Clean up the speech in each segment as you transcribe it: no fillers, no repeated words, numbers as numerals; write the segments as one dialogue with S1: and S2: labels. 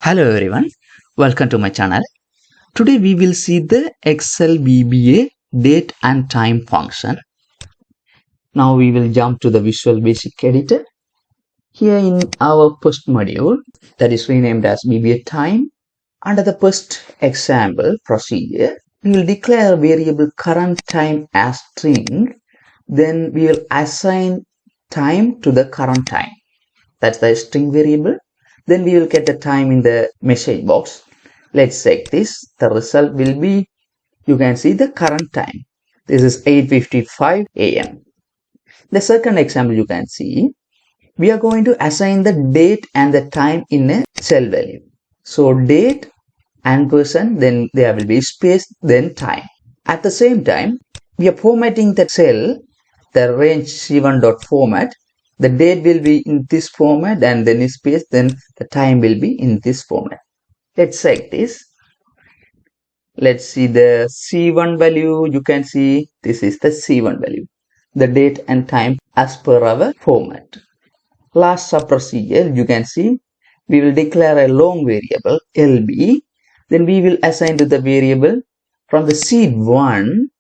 S1: Hello everyone, welcome to my channel. Today we will see the Excel VBA date and time function. Now we will jump to the Visual Basic Editor. Here in our first module, that is renamed as VBA time, under the first example procedure, we will declare a variable current time as string. Then we will assign time to the current time. That's the string variable. Then we will get the time in the message box. Let's check this. The result will be, you can see the current time. This is 8:55 a.m. The second example you can see, we are going to assign the date and the time in a cell value. So date and person, then there will be space, then time. At the same time, we are formatting the cell, the range C1.format. The date will be in this format and then space, then the time will be in this format. Let's check this. Let's see the C1 value. You can see this is the C1 value, the date and time as per our format. Last sub procedure, you can see we will declare a long variable LB. Then we will assign to the variable from the seed 1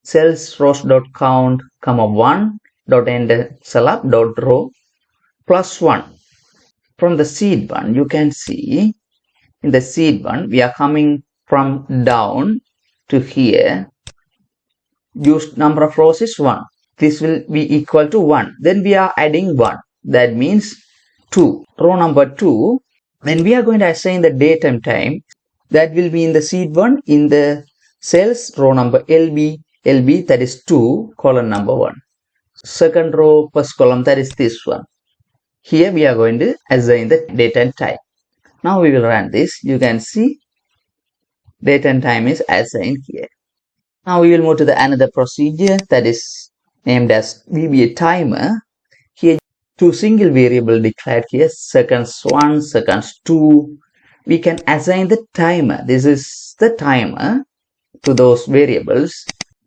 S1: cells rows.count, 1 dot end cell up dot row plus 1. From the seed 1, you can see in the seed 1 we are coming from down to here. Used number of rows is 1. This will be equal to 1. Then we are adding 1. That means 2. Row number 2, when we are going to assign the date and time, that will be in the seed 1 in the cells row number LB, that is 2, column number 1. Second row, first column, that is this one. Here we are going to assign the date and time. Now we will run this. You can see date and time is assigned here. Now we will move to the another procedure that is named as VBA timer. Here two single variable declared here, seconds 1, seconds 2. We can assign the timer. This is the timer to those variables.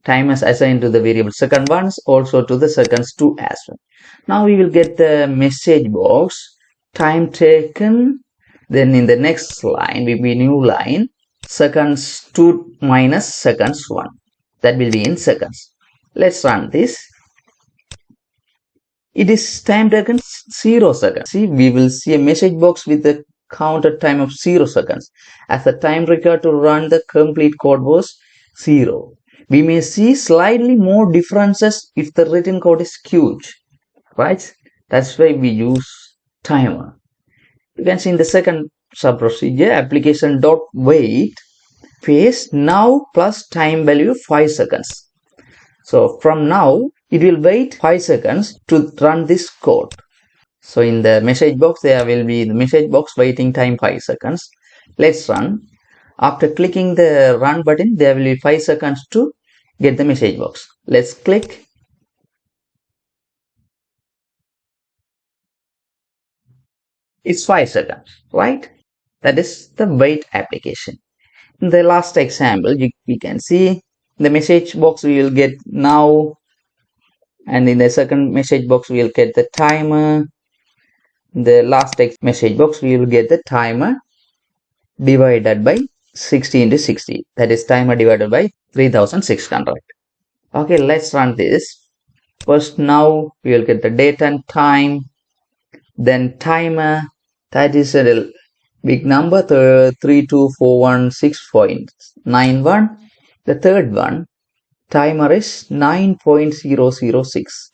S1: Timers assigned to the variable second 1, also to the seconds 2 as well. Now we will get the message box, time taken. Then in the next line will be new line, seconds 2 minus seconds 1. That will be in seconds. Let's run this. It is time taken 0 seconds. See, we will see a message box with the counted time of 0 seconds. As the time required to run the complete code was 0. We may see slightly more differences if the written code is huge, right? That's why we use timer. You can see in the second sub procedure, application dot wait phase now plus time value 5 seconds. So from now, it will wait 5 seconds to run this code. So in the message box, there will be the message box waiting time 5 seconds. Let's run. After clicking the run button, there will be 5 seconds to get the message box. Let's click. It's 5 seconds, right? That is the wait application. In the last example, we can see the message box we will get now, and in the second message box we will get the timer. In the last message box we will get the timer divided by 60 into 60. That is timer divided by 3600. Okay, let's run this. First, now we will get the date and time. Then timer, that is a big number, 32416.91. The third one, timer is 9.006.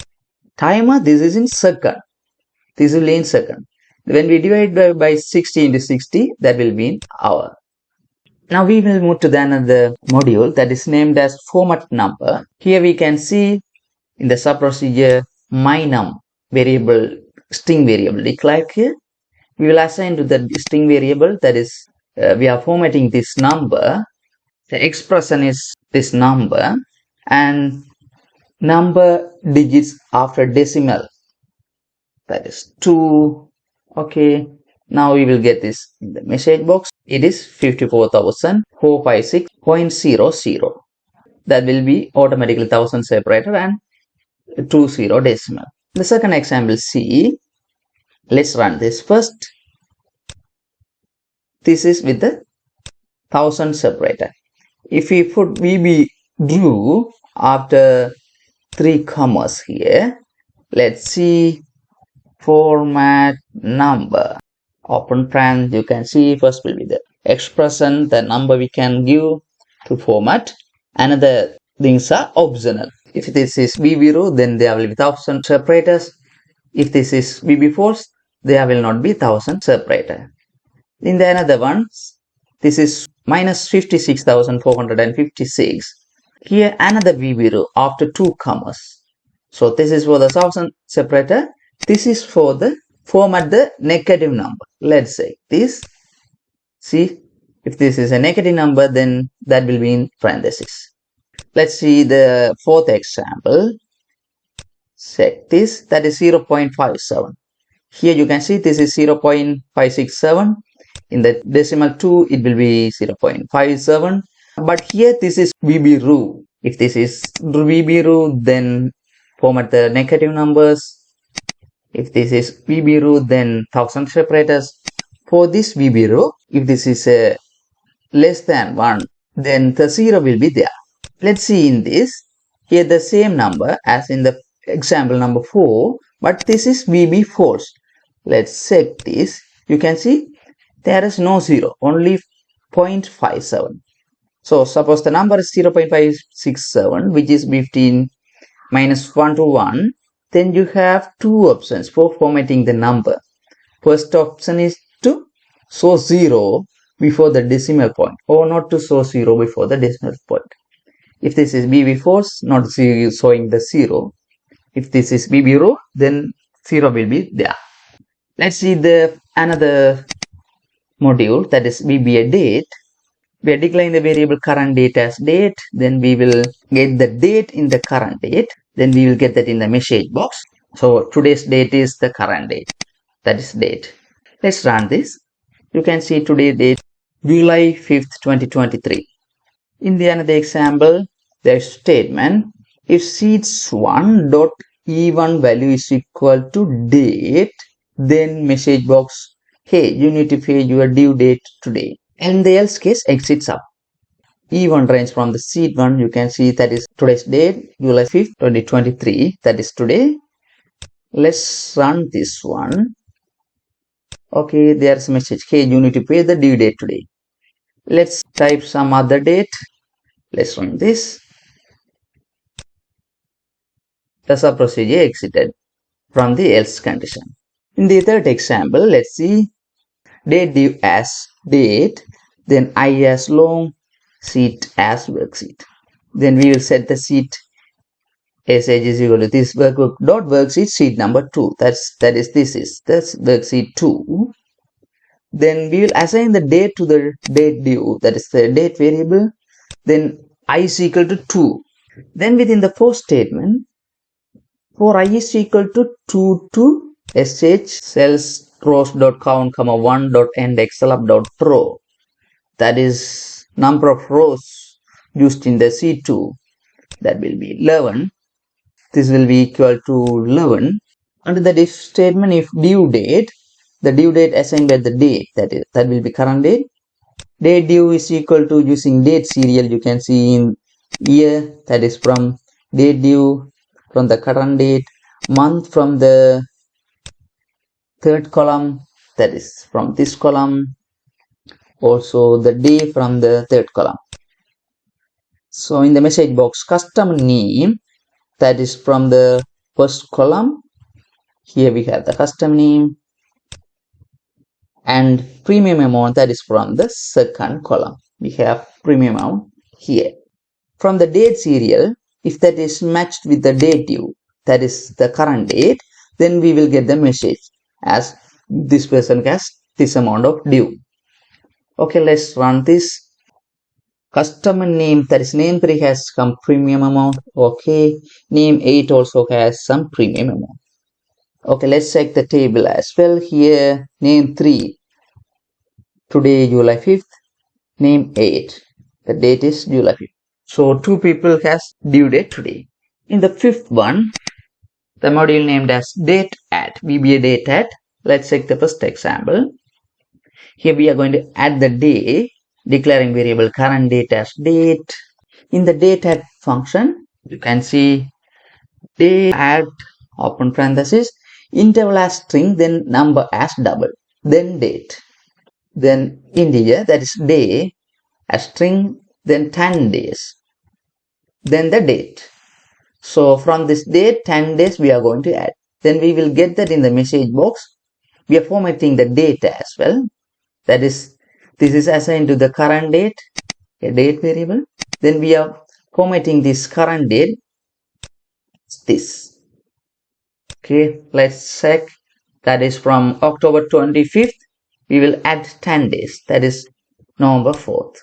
S1: Timer, this is in second. This will be in second. When we divide by 60 into 60, that will be in hour. Now we will move to the another module that is named as format number. Here we can see in the sub procedure mynum variable, string variable declared here. We will assign to the string variable, that is we are formatting this number. The expression is this number and number digits after decimal, that is 2. Okay, now we will get this in the message box. It is 54,456.00. That will be automatically 1000 separated and 20 decimal. The second example C. Let's run this first. This is with the 1000 separator. If we put VB drew after 3 commas here, let's see format number. Open paren, you can see first will be the expression, the number we can give to format. Another things are optional. If this is VB0, then there will be 1000 separators. If this is VB false, there will not be 1000 separator. In the another one, this is minus 56,456. Here another VB0 after 2 commas. So this is for the 1000 separator. This is for the format the negative number. Let's say this. See, if this is a negative number, then that will be in parentheses. Let's see the fourth example. Check this, that is 0.57. Here you can see this is 0.567. In the decimal 2, it will be 0.57. But here this is VB rule. If this is VB rule, then format the negative numbers. If this is VB rule, then 1000 separators. For this VB row, if this is a less than 1, then the 0 will be there. Let's see in this. Here the same number as in the example number 4, but this is VB false. Let's check this. You can see there is no 0, only 0.57. So suppose the number is 0.567, which is between minus 1 to 1. Then you have two options for formatting the number. First option is to show 0 before the decimal point, or not to show 0 before the decimal point. If this is VB false, not showing the 0. If this is VB row, then 0 will be there. Let's see the another module, that is VBA date. We are declaring the variable current date as date. Then we will get the date in the current date. Then we will get that in the message box. So today's date is the current date. That is date. Let's run this. You can see today's date, July 5th, 2023. In the another example, there is statement. If sheets1 dot e1 value is equal to date, then message box, hey, you need to pay your due date today. And the else case exits up. E1 range from the sheet 1, you can see that is today's date, July 5th, 2023. That is today. Let's run this one. Okay, there's a message, hey, you need to pay the due date today. Let's type some other date. Let's run this. The sub procedure exited from the else condition. In the third example, let's see date due as date, then I as long, sheet as worksheet. Then we will set the sheet sh is equal to this workbook dot worksheet sheet number 2. That's worksheet 2. Then we will assign the date to the date due, that is the date variable. Then I is equal to 2. Then within the for statement, for I is equal to 2 to sh cells rows dot count comma 1 dot end xlab dot row. That is number of rows used in the C2. That will be 11. This will be equal to 11. Under the if statement, if due date, the due date assigned by the date, that will be current date. Date due is equal to using DateSerial. You can see in year, that is from date due from the current date, month from the third column, that is from this column, also the day from the third column. So in the message box, customer name, that is from the first column. Here we have the customer name, and premium amount, that is from the second column. We have premium amount here. From the date serial, if that is matched with the date due, that is the current date, then we will get the message as this person has this amount of due. Okay, let's run this. Customer name, that is name 3 has some premium amount. Okay, name 8 also has some premium amount. Okay, let's check the table as well. Here, name 3, today July 5th, name 8, the date is July 5th. So 2 people has due date today. In the fifth one, the module named as DateAdd, VBA DateAdd. Let's check the first example. Here we are going to add the day, declaring variable current date as date. In the DateAdd function, you can see DateAdd open parenthesis, interval as string, then number as double, then date, then integer, that is day as string, then 10 days, then the date. So from this date 10 days we are going to add. Then we will get that in the message box. We are formatting the date as well. That is, this is assigned to the current date, a date variable. Then we are formatting this current date, this. Okay, let's check. That is from October 25th. We will add 10 days. That is November 4th.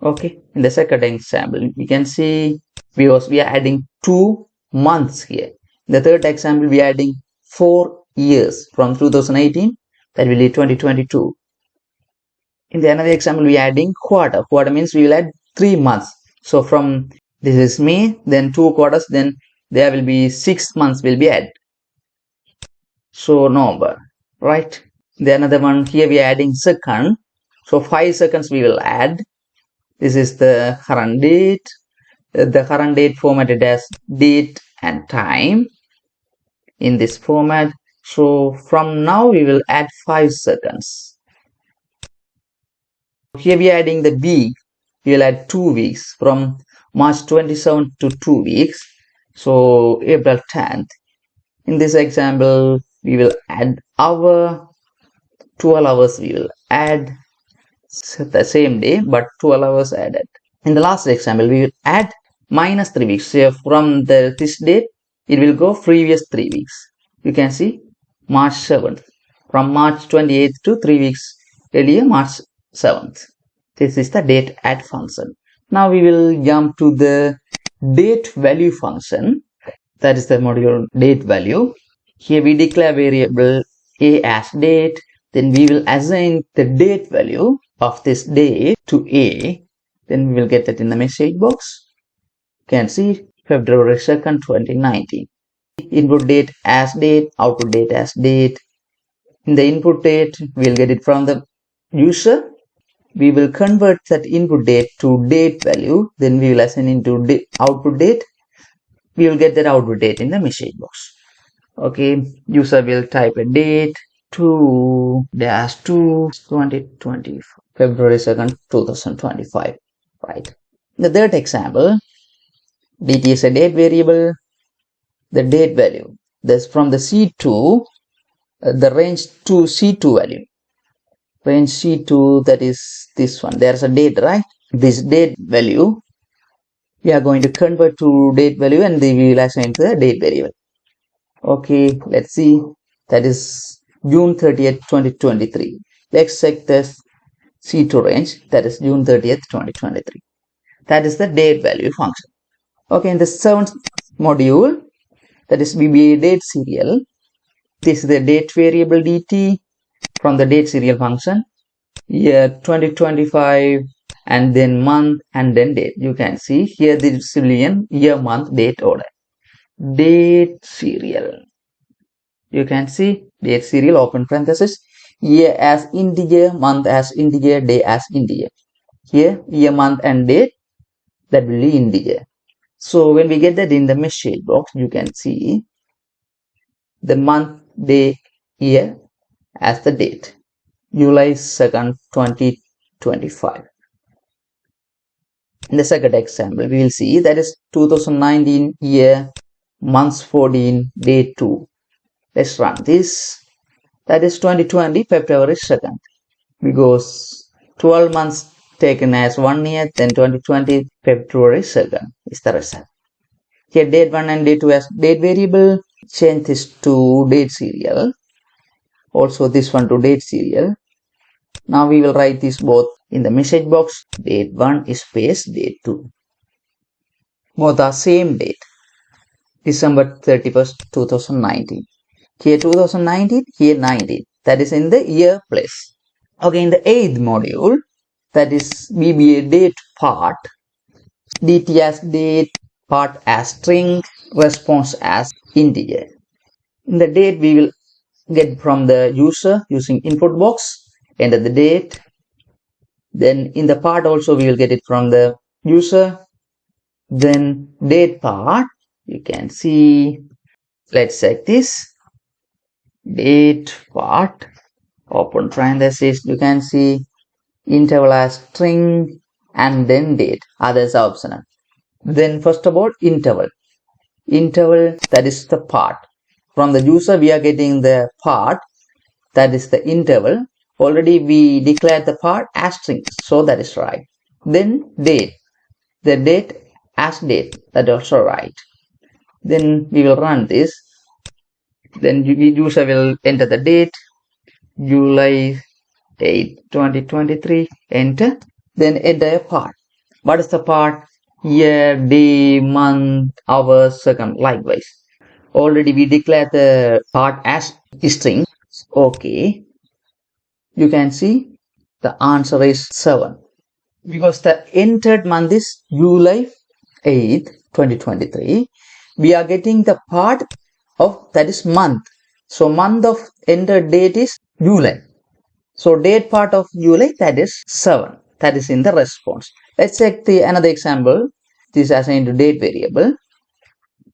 S1: Okay, in the second example, we can see we are adding 2 months here. In the third example, we are adding 4 years from 2018, that will be 2022. In the another example, we are adding quarter. Quarter means we will add 3 months. So from this is May, then 2 quarters, then there will be 6 months will be added. So November, right? The another one here we are adding second. So 5 seconds we will add. This is the current date. The current date formatted as date and time in this format. So from now we will add 5 seconds. Here we are adding the week. We will add 2 weeks from March 27th to 2 weeks. So April 10th. In this example, we will add hour, 12 hours we will add the same day, but 12 hours added. In the last example, we will add minus 3 weeks. So from this date, it will go previous 3 weeks. You can see March 7th. From March 28th to 3 weeks earlier, March 7th. This is the DateAdd function. Now we will jump to the date value function. That is the module date value. Here we declare variable a as date. Then we will assign the date value of this day to a. Then we will get that in the message box. You can see February 2nd, 2019. Input date as date, output date as date. In the input date, we will get it from the user. We will convert that input date to date value. Then we will assign into output date. We will get that output date in the message box. Okay, user will type a date 2-2-2020, February 2nd, 2025. Right. The third example, dt is a date variable. The date value, that's from the C2, the range to C2 value. Range C2, that is this one. There's a date, right? This date value, we are going to convert to date value and we will assign to the date variable. Okay, let's see. That is June 30th, 2023. Let's check this C2 range. That is June 30th, 2023. That is the date value function. Okay, in the seventh module, that is VBA DateSerial. This is the date variable dt from the DateSerial function. Year 2025 and then month and then date. You can see here the civilian year, month, date order. DateSerial. You can see DateSerial open parenthesis, year as integer, month as integer, day as integer. Here year, month and date, that will be integer. So when we get that in the message box, you can see the month, day, year as the date, July 2nd, 2025. In the second example, we will see that is 2019 year, months 14, day 2. Let's run this. That is 2020, February 2nd. Because 12 months taken as 1 year, then 2020, February 2nd is the result. Here date 1 and date 2 as date variable. Change this to DateSerial. Also this one to DateSerial. Now we will write this both in the message box. Date 1 is space date 2. Both are same date. December 31st, 2019. Here 2019, here 19. That is in the year place. Okay, in the 8th module, that is VBA date part. dt as date, part as string, response as integer. In the date, we will get from the user using input box. enter the date. Then in the part also we will get it from the user. Then date part, you can see, let's check this. Date part, open parenthesis, you can see interval as string and then date. Others are optional. Then first of all, interval. Interval, that is the part. From the user we are getting the part, that is the interval. Already we declared the part as string, so that is right. Then date, the date as date, that is also right. Then we will run this. Then user will enter the date, July 8, 2023, enter. Then enter a part. What is the part? Year, day, month, hour, second, likewise. Already we declared the part as string. Okay. You can see the answer is 7. Because the entered month is July 8th, 2023. We are getting the part of that is month. So month of entered date is July. So date part of July, that is 7. That is in the response. Let's check the another example. This is assigned to date variable.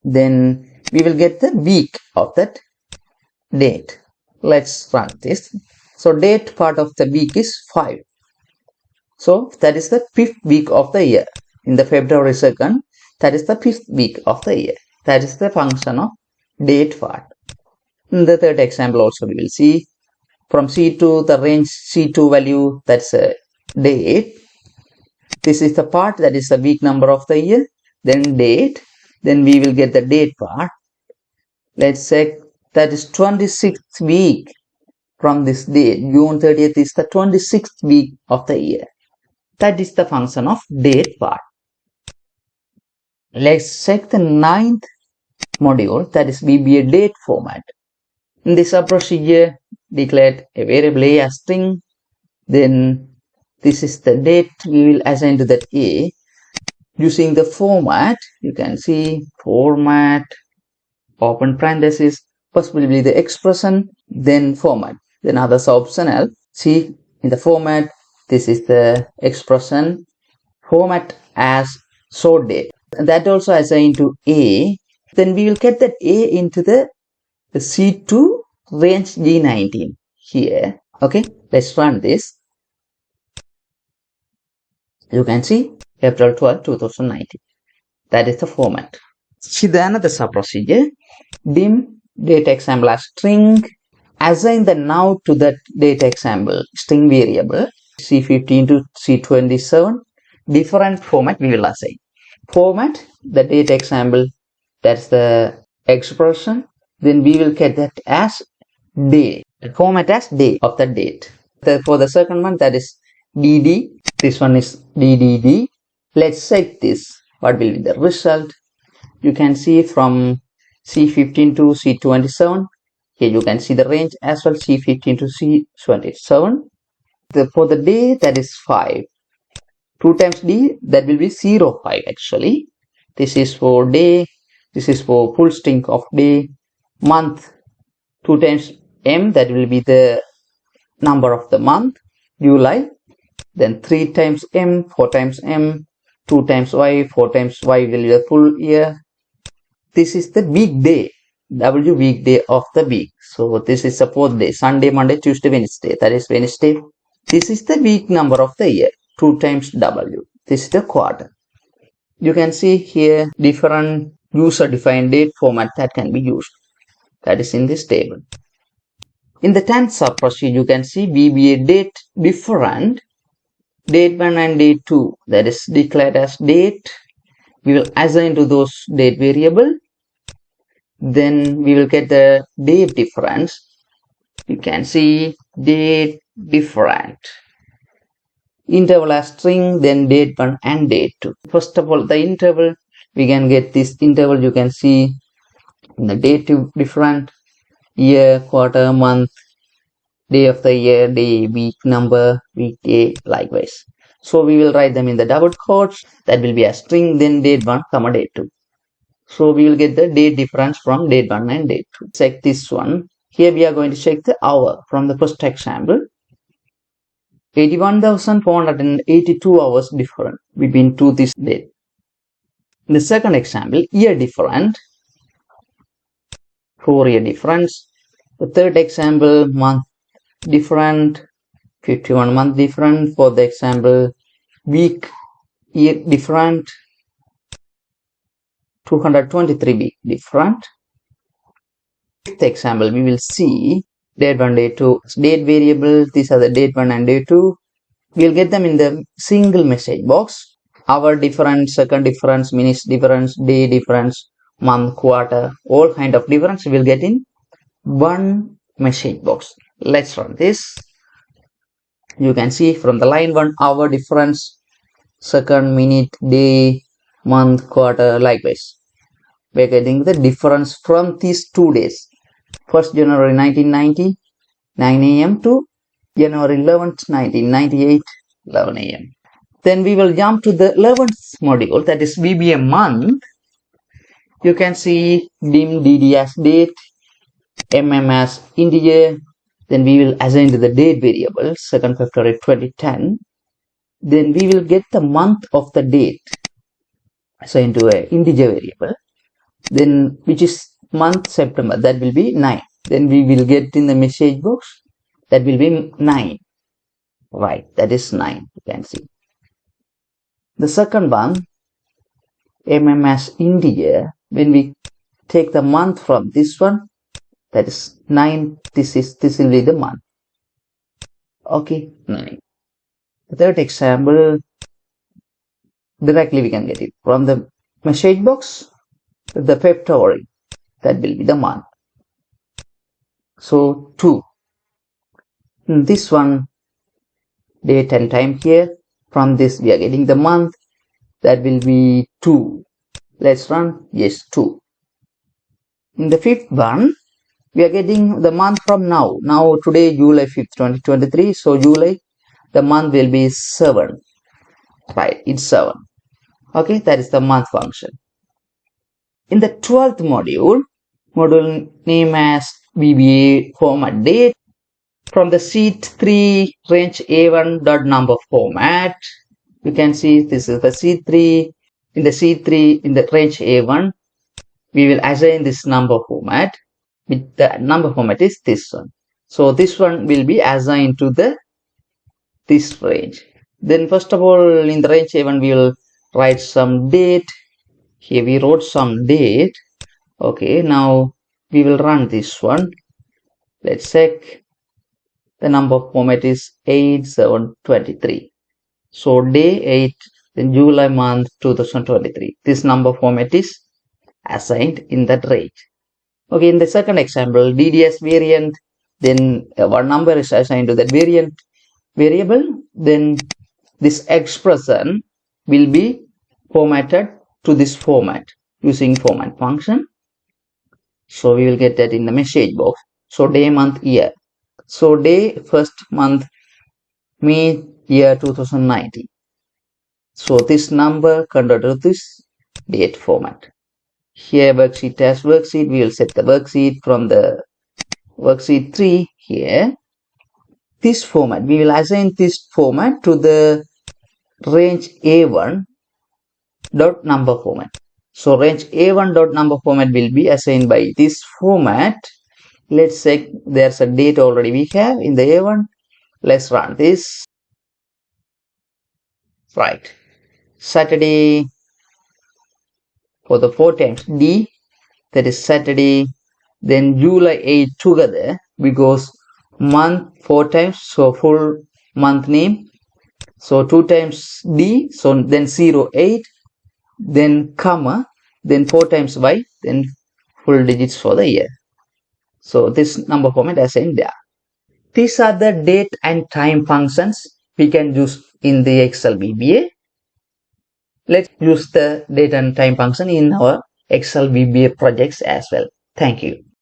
S1: Then we will get the week of that date. Let's run this. So date part of the week is 5. So that is the 5th week of the year. In the February 2nd, that is the 5th week of the year. That is the function of date part. In the third example also we will see from C2, the range C2 value, that's a date. This is the part, that is the week number of the year. Then date. Then we will get the date part. Let's check, that is 26th week from this date. June 30th is the 26th week of the year. That is the function of date part. Let's check the 9th module, that is VBA date format. In this procedure, declared a variable A as string. Then this is the date we will assign to that A. Using the format, you can see format, open parenthesis, first will be the expression, then format. Then others are optional. See in the format, this is the expression, format as sort date. And that also assigned to A. Then we will get that A into the C2 range G19 here. Okay, let's run this. You can see April 12, 2019. That is the format. See the another sub procedure. Dim date example as string. Assign the now to that date example string variable C15 to C27. Different format we will assign. Format the date example, that's the expression. Then we will get that as day. The format as day of the date. For the second one, that is DD. This one is DDD. Let's check this. What will be the result? You can see from C15 to C27. Here you can see the range as well, C15 to C27. For the day, that is 5. 2 times D, that will be 0, 5 actually. This is for day. This is for full string of day. Month, 2 times M, that will be the number of the month, July. Then 3 times M, 4 times M, 2 times Y, 4 times Y will be the full year. This is the weekday, W weekday of the week. So this is the 4th day, Sunday, Monday, Tuesday, Wednesday. That is Wednesday. This is the week number of the year, 2 times W. This is the quarter. You can see here different user defined date format that can be used. That is in this table. In the 10th sub procedure, you can see VBA date different, date 1 and date 2, that is declared as date. We will assign to those date variable. Then we will get the date difference. You can see date different. Interval as string, then date 1 and date 2. First of all, the interval, we can get this interval. You can see in the date different, year, quarter, month, day of the year, day, week, number, weekday, likewise. So we will write them in the double quotes. That will be a string, then date 1, comma date 2. So we will get the date difference from date 1 and date 2. Check this one. Here we are going to check the hour from the first example. 81,482 hours different between two this date. In the second example, year different, 4-year difference. The third example, month different, 51 month different. For the example, week year different, 223 week different. Fifth example, we will see date 1, date 2, date variable. These are the date 1 and date 2. We'll get them in the single message box. Hour difference, second difference, minutes difference, day difference, month, quarter, all kind of difference we'll get in one message box. Let's run this. You can see from the line 1, hour difference, second, minute, day, month, quarter, likewise. We're getting the difference from these 2 days. 1st January 1990, 9 a.m. to January 11th, 1998, 11 a.m. Then we will jump to the 11th module, that is VBA month. You can see dim dd as date, as integer. Then we will assign to the date variable, 2nd February 2010. Then we will get the month of the date assigned to an integer variable. Then which is month September, that will be 9. Then we will get in the message box, that will be 9. Right, that is 9, you can see. The second one, as integer, when we take the month from this one, that is 9, this will be the month. Okay, 9. The third example, directly we can get it from the message box, the February, that will be the month. So 2. This one, date and time here. From this we are getting the month, that will be 2. Let's run. Yes, 2. In the fifth one, we are getting the month from now. Now today July 5th 2023, so July, the month will be 7. Right, it's 7. Okay, that is the month function. In the 12th module name as VBA format date. From the sheet 3 range A1 dot number format, you can see this is the sheet 3. In the sheet 3 in the range A1, we will assign this number format. With the number format is this one. So this one will be assigned to this range. Then first of all, in the range A1 we will write some date. Here we wrote some date. Okay, now we will run this one. Let's check. The number format is 8723. So day 8, then July month 2023. This number format is assigned in that range. Okay, in the second example, DDS variant, then one number is assigned to that variant variable. Then this expression will be formatted to this format using format function. So we will get that in the message box. So day, month, year. So day, first month, May, year 2019. So this number converted to this date format. Here worksheet as worksheet, we will set the worksheet from the worksheet 3 here. This format, we will assign this format to the range A1 dot number format. So range A1 dot number format will be assigned by this format. Let's check, there's a date already we have in the A1. Let's run this. Right, Saturday for the 4 times D, that is Saturday. Then July 8 together because month 4 times, so full month name. So 2 times D, so then 0, 8, then comma, then 4 times Y, then full digits for the year. So this number format assigned there. These are the date and time functions we can use in the Excel VBA. Let's use the date and time function in our Excel VBA projects as well. Thank you.